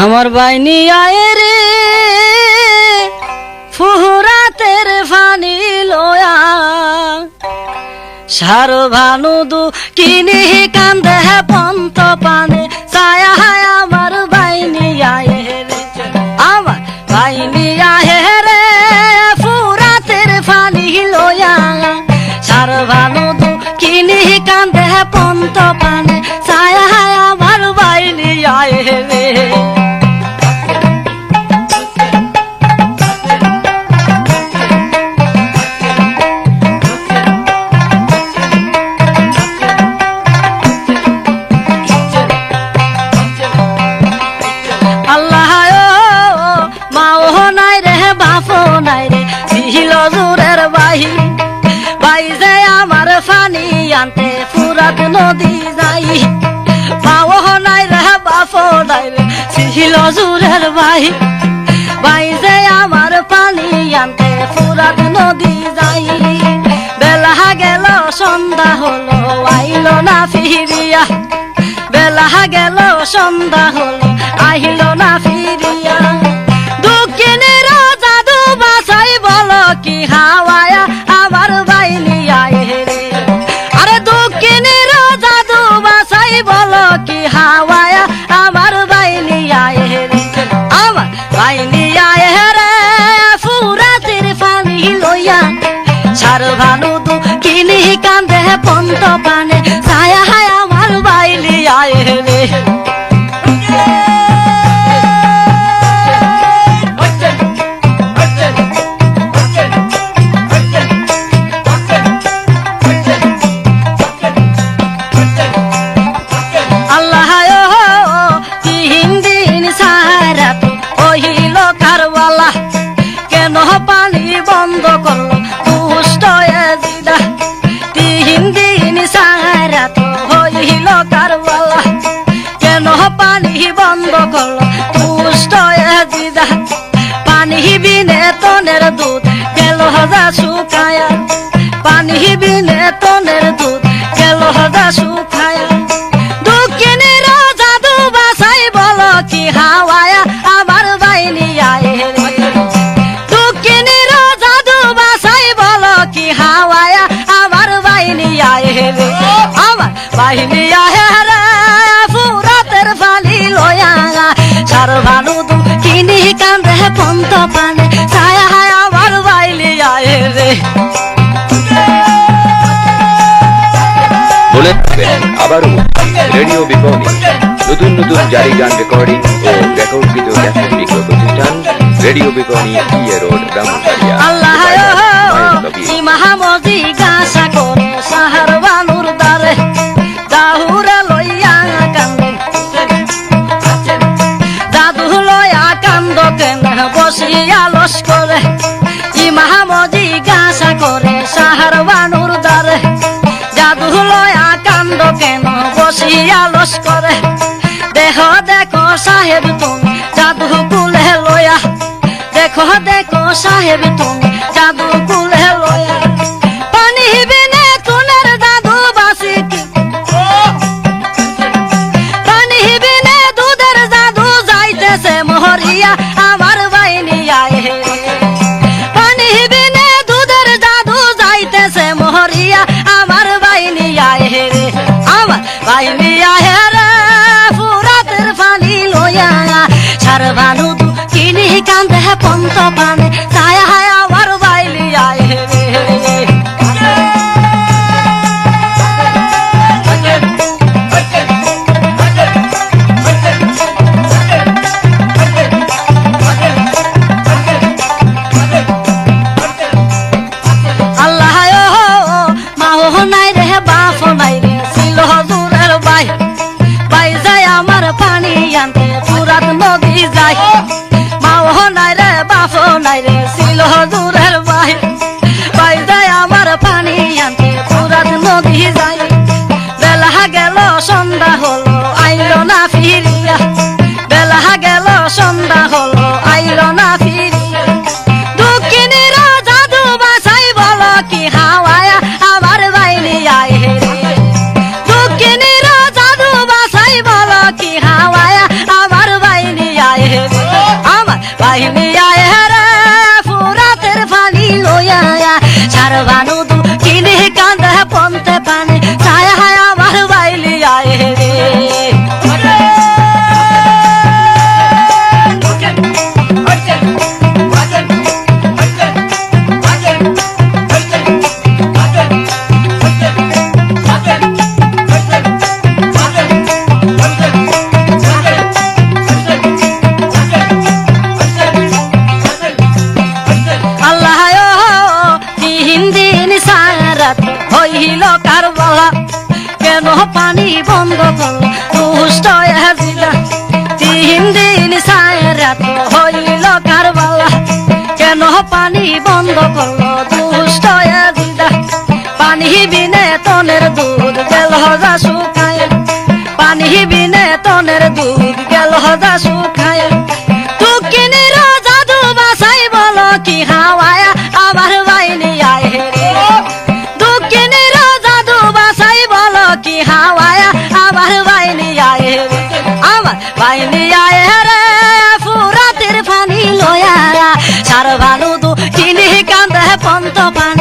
আমার বাইনি আয় রে ফুরাতের ফানি লয়া সার ভানু দু কিনি কান্দে পন্ত পানে ছায়া আমার বাইনি আয় রে আমার বাইনি আয় রে ফুরাতের ফানি লয়া সার ভানু দু কিনি কান্দে পন্ত পানে ছায়া আমার বাইনি আয় রে আনতে ফুরাত নদী যাই পাও নাই রে বাপো নাই রে ছিল জুরের ভাই ভাই যে আমার পানি আনতে ফুরাত নদী যাই বেলা গেল সন্ধ্যা হলো আইলো না ফিরিয়া বেলা গেল সন্ধ্যা হলো আইলো না ফিরিয়া দুঃখিনীর জাদু বাসাই বলো কি হাওয়ায়া আমার বাইনি আয় রে বলো কি হাওয়ায়া আমার বাইনি আয় রে আমার বাইনি আয় রে ফুরাতের পানি লইয়া সার ভানু দু কিনি কান্দে পন্ত পানে ছায়া আমার বাইনি আয় রে পানি বন্ধ করলো দুষ্ট এজিদা 3 দিন সারা তো হইল কারবালা কেন পানি বন্ধ করলো দুষ্ট এজিদা পানি বিনে তনের দুধ গেল যা শুকায়া পানি বিনে তনের দুধ গেল যা শুকায়া দুঃখিনীর জাদু বাসাই বলো কি হাওয়ায়া আমার বাইনি আয় রে হাওয়ায়া আমার বাইনি আয় রে আমার বাইনি আয় রে ফুরাতের ফালি লয়া সার ভানু দু কিনি কান্দে পন্ত পানে ছায়া আমার বাইনি আয় রে বলে আবারও রেডিও বিপণী নতুন নতুন জারি গান রেকর্ডিং ও রেকর্ডকৃত ক্যাসেট বিক্রয় প্রতিষ্ঠান রেডিও বিপণী রোড ব্রাহ্মণবাড়িয়া আল্লাহ মাহমদি গাছা করে সাহার বানুর দারে দাহুরা লইয়া কান্দে দাদু লইয়া কান্দ কেন বসিয়া লস করে ই মাহমদি গাছা করে সাহার বানুর দারে দাদু লইয়া কান্দ কেন বসিয়া লস করে দেখ দেখো সাহেব তুমি জাদু কুলে লয়া দেখো দেখো সাহেব তুমি জাদু কুলে লয়া পানি বিনে তুনের দাদু বাসি পানি বিনে দুধের জাদু যাইতেছে মহরিয়া আমার বাইনি আয় পানি বিনে দুধের জাদু যাইতেছে মহরিয়া আমার বাইনি আয় রে আমার বাইনি আয় রে ফুরাতের পানি লয়া সার ভানু দু কিনি কান্দে পন্ত পানে ছায়া আমার বাইনি আয় রে আল্লাহ মাও নাই রে বাপ নাই রে ছিল জুরের ভাই ভাই যায় আমার পানি আনতে ফুরাত নদী যায় মাও নাই রে বাপ নাই রে ছিল জুরের ভাই ভাই যায় আমার পানি আনতে ফুরাত নদী যায় বেলা গেল সন্ধ্যা হলো আইলো না ফিরিয়া বেলা গেল সন্ধ্যা হলো আইলো না ফিরিয়া দুঃখিনীর জাদু বাসাই বলো কি হাওয়ায়া আমার বাইনি আয় রে দুঃখিনীর জাদু বাসাই বলো কি হাওয়ায়া আমার বাইনি আয় বন্ধ করলো দুষ্ট এজিদা 3 দিন সায়ের রাত হইল কারবালা কেন পানি বন্ধ করলো দুষ্ট এজিদা পানি বিনে তনের দুধ গেল যা শুকায় পানি বিনে তনের দুধ গেল যা শুকায় টুকিনির জাদু বাসাই বলো কি হাওয়ায় আমার বাইনি আয় রে টুকিনির জাদু বাসাই বলো কি হাওয়ায় আমার বাইনি আয় রে আমার বাইনি আয় রে ফুরাতের পানি লয়া সার ভানু দু কিনি কান্দে পন্ত পানি